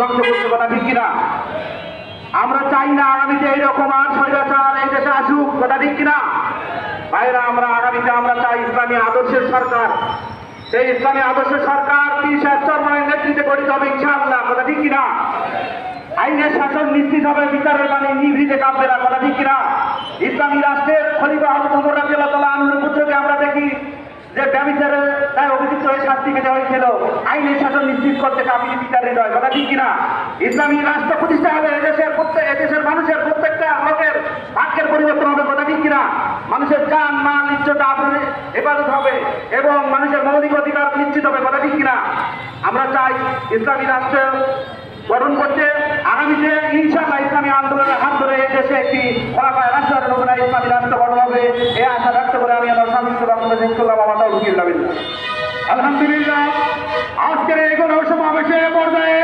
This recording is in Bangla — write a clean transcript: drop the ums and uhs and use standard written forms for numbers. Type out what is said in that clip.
ধ্বংস করছে, কথা ঠিক কিনা? আমরা চাই না আগামীতে এইরকম আর স্বৈরাচার এই দেশে আসুক, কথা ঠিক কিনা? ভাইরা, আমরা আগামীতে আমরা চাই ইসলামী আদর্শের সরকার। সেই ইসলামী আদর্শের সরকার পীর চরমনের নেতৃত্বে গঠিত হবে ইনশাআল্লাহ, কথা ঠিক কিনা? আইনের শাসন নিশ্চিত হবে, বিচারের বাণী নিভৃতে কাঁপবে না, কথা ঠিক কিনা? ইসলামী রাষ্ট্রের খলিফা হযরত ওমর রাদিয়াল্লাহু তাআলা আনহুর পুত্রকে আমরা দেখি যে ব্যভিচারের দায়ে অভিযুক্ত হয়ে শাস্তি পেতে হয়েছিল। আইনের শাসন নিশ্চিত করতে কাফির বিচার হৃদয়, কথা ঠিক কিনা? ইসলামী রাষ্ট্র প্রতিষ্ঠা হবে, এদেশের মানুষের প্রত্যেকটা লোকের ভাগ্যের পরিবর্তন হবে, কথা ঠিক কিনা? মানুষের জান মাল ইজ্জত আবরুর হেফাজত হবে এবং মানুষের মৌলিক অধিকার নিশ্চিত হবে, কথা ঠিক কিনা? আমরা চাই ইসলামী রাষ্ট্র গঠন করতে আগামীতে ইনশাআল্লাহ ইসলামী আন্দোলনের হাত ধরে এই দেশে একটি খোলাফায়ে রাশিদার নমুনায় ইসলামী রাষ্ট্র গঠন হবে, এই আশা ব্যক্ত করে আমি আমার সংক্ষিপ্ত বক্তব্য শেষ করলাম। আমার তৌফিক বিল্লাহ। আলহামদুলিল্লাহ, আজকের এই গণসমাবেশে পর্যায়ে